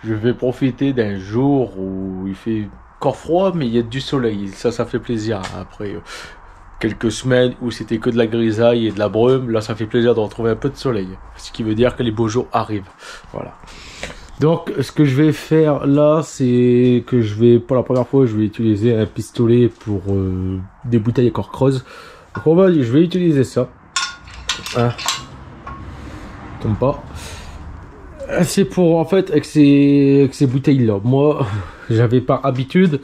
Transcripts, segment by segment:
Je vais profiter d'un jour où il fait encore froid, mais il y a du soleil. Ça fait plaisir. Après quelques semaines où c'était que de la grisaille et de la brume, là, ça fait plaisir de retrouver un peu de soleil. Ce qui veut dire que les beaux jours arrivent. Voilà. Donc, ce que je vais faire là, c'est que pour la première fois, je vais utiliser un pistolet pour des bouteilles à corps creuse. Donc, je vais utiliser ça. Hein. Tombe pas. C'est pour, en fait, avec ces bouteilles-là. Moi, j'avais par habitude,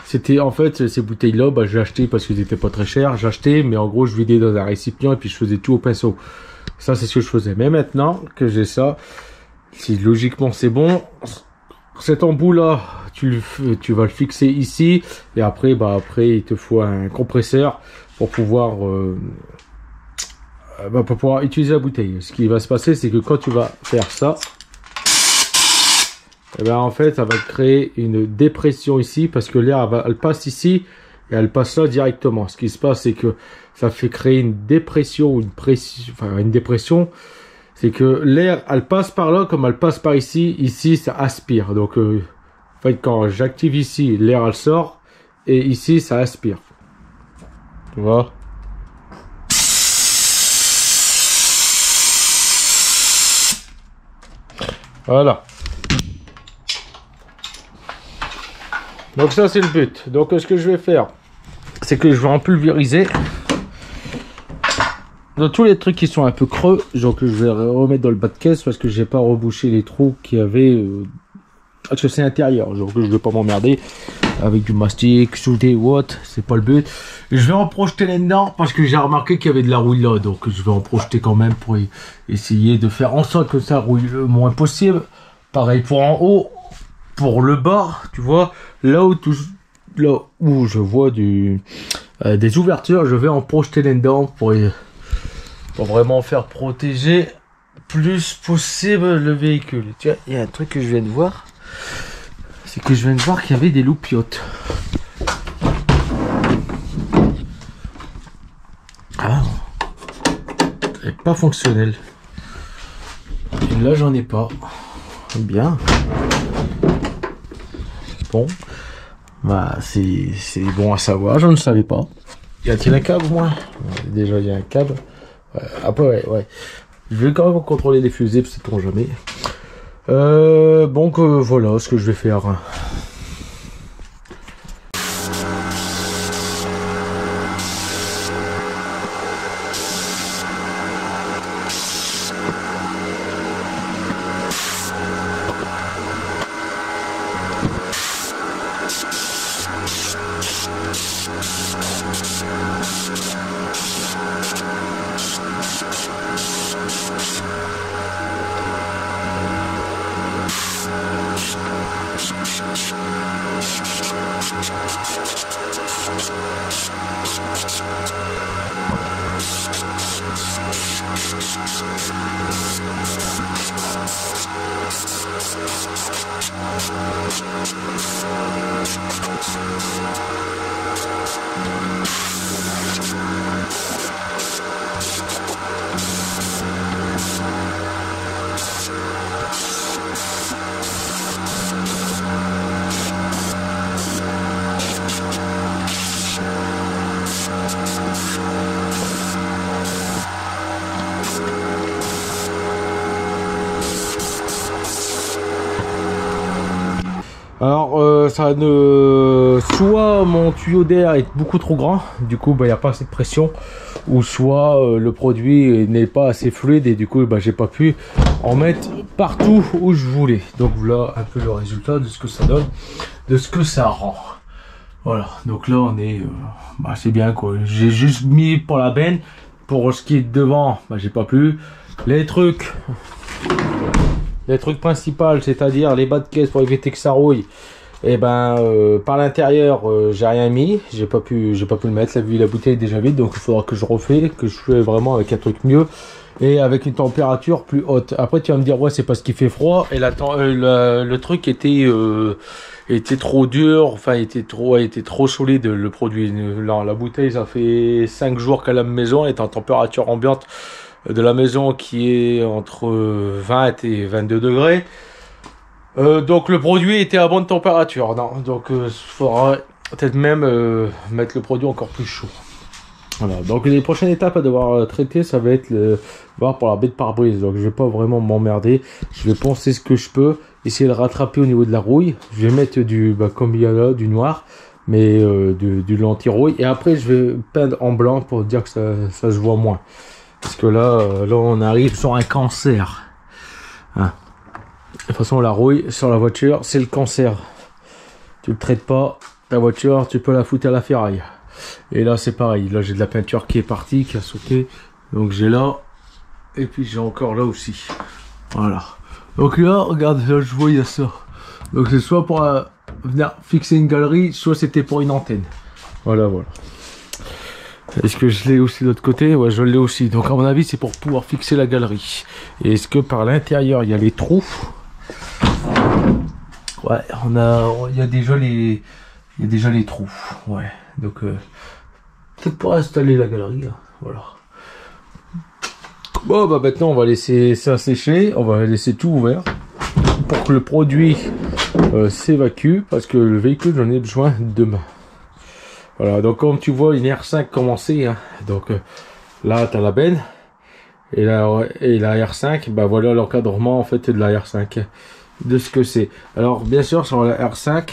c'était, en fait, ces bouteilles-là, j'ai acheté parce qu'elles étaient pas très chères. J'ai acheté, mais en gros, je vidais dans un récipient et puis je faisais tout au pinceau. Ça, c'est ce que je faisais. Mais maintenant que j'ai ça, si logiquement c'est bon, cet embout-là, tu vas le fixer ici. Et après, il te faut un compresseur pour pouvoir utiliser la bouteille. Ce qui va se passer, c'est que quand tu vas faire ça, en fait, ça va créer une dépression ici parce que l'air, elle passe ici et elle passe là directement. Ce qui se passe, c'est que ça fait créer une dépression ou une dépression. C'est que l'air, elle passe par là comme elle passe par ici. Ici, ça aspire. Donc, en fait, quand j'active ici, l'air, elle sort et ici, ça aspire. Tu vois? Voilà. Donc ça c'est le but. Donc ce que je vais faire, c'est que je vais en pulvériser dans tous les trucs qui sont un peu creux. Donc je vais remettre dans le bas de caisse parce que j'ai pas rebouché les trous qu'il y avait parce que c'est intérieur. Donc je vais pas m'emmerder avec du mastic, soudé ou autre. C'est pas le but. Je vais en projeter là-dedans parce que j'ai remarqué qu'il y avait de la rouille là. Donc je vais en projeter quand même pour essayer de faire en sorte que ça rouille le moins possible. Pareil pour en haut. Pour le bas, tu vois, là où je vois des ouvertures, je vais en projeter là-dedans pour vraiment faire protéger plus possible le véhicule. Tu vois, il y a un truc que je viens de voir, c'est que je viens de voir qu'il y avait des loupiottes. Ah, elle n'est pas fonctionnelle. Et là, j'en ai pas. Bien. Bon, c'est bon à savoir, je ne savais pas. Y a-t-il un câble, moi? Déjà, il y a un câble. Après, ouais. Je vais quand même contrôler les fusibles, c'est-on jamais. Donc, voilà ce que je vais faire. Alors soit mon tuyau d'air est beaucoup trop grand, du coup il n'y a pas assez de pression, ou soit le produit n'est pas assez fluide et du coup j'ai pas pu en mettre partout où je voulais. Donc voilà un peu le résultat de ce que ça donne, de ce que ça rend. Voilà, donc là on est c'est bien quoi. J'ai juste mis pour la benne, pour ce qui est devant j'ai pas pu. Les trucs principaux, c'est-à-dire les bas de caisse pour éviter que ça rouille, et par l'intérieur j'ai rien mis, j'ai pas pu le mettre, la bouteille est déjà vide, donc il faudra que je fais vraiment avec un truc mieux et avec une température plus haute. Après tu vas me dire ouais c'est parce qu'il fait froid et le truc était trop dur, enfin était trop solide le produit. La bouteille ça fait 5 jours qu'elle est à la maison, elle est en température ambiante de la maison qui est entre 20 et 22 degrés. Donc le produit était à bonne température. Non, donc il faudra peut-être même mettre le produit encore plus chaud. Voilà, donc les prochaines étapes à devoir traiter, ça va être voir pour la baie de pare-brise. Donc je vais pas vraiment m'emmerder, je vais poncer ce que je peux, essayer de rattraper au niveau de la rouille. Je vais mettre comme il y a là, du noir, mais du l'anti-rouille. Et après je vais peindre en blanc pour dire que ça se voit moins. Parce que là on arrive sur un cancer. Hein. De toute façon la rouille sur la voiture, c'est le cancer. Tu le traites pas, ta voiture, tu peux la foutre à la ferraille. Et là c'est pareil, là j'ai de la peinture qui est partie, qui a sauté, donc j'ai là, et puis j'ai encore là aussi, voilà. Donc là, regarde, là je vois il y a ça, donc c'est soit pour venir fixer une galerie, soit c'était pour une antenne, voilà. Est-ce que je l'ai aussi de l'autre côté? Ouais, je l'ai aussi, donc à mon avis c'est pour pouvoir fixer la galerie. Et est-ce que par l'intérieur il y a les trous? Ouais, il y a déjà les trous, ouais. Donc peut-être pour installer la galerie, hein. Voilà. Bon bah maintenant on va laisser ça sécher, on va laisser tout ouvert pour que le produit s'évacue, parce que le véhicule j'en ai besoin demain. Voilà, donc comme tu vois une R5 commencer, hein. Donc là tu as la benne et la R5, bah voilà l'encadrement en fait de la R5, de ce que c'est. Alors bien sûr sur la R5,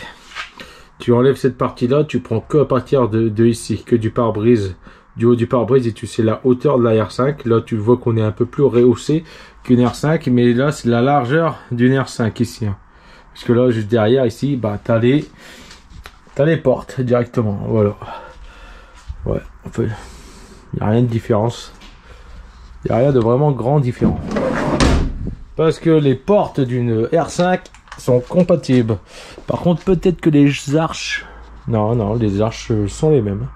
tu enlèves cette partie là, tu prends que à partir de ici, que du pare-brise, du haut du pare-brise, et tu sais la hauteur de la R5. Là tu vois qu'on est un peu plus rehaussé qu'une R5, mais là c'est la largeur d'une R5 ici, hein. Parce que là juste derrière ici, bah t'as les portes directement, voilà. Ouais, en fait, il n'y a rien de différence, il n'y a rien de vraiment grand différent, parce que les portes d'une R5 sont compatibles. Par contre peut-être que les arches, non les arches sont les mêmes.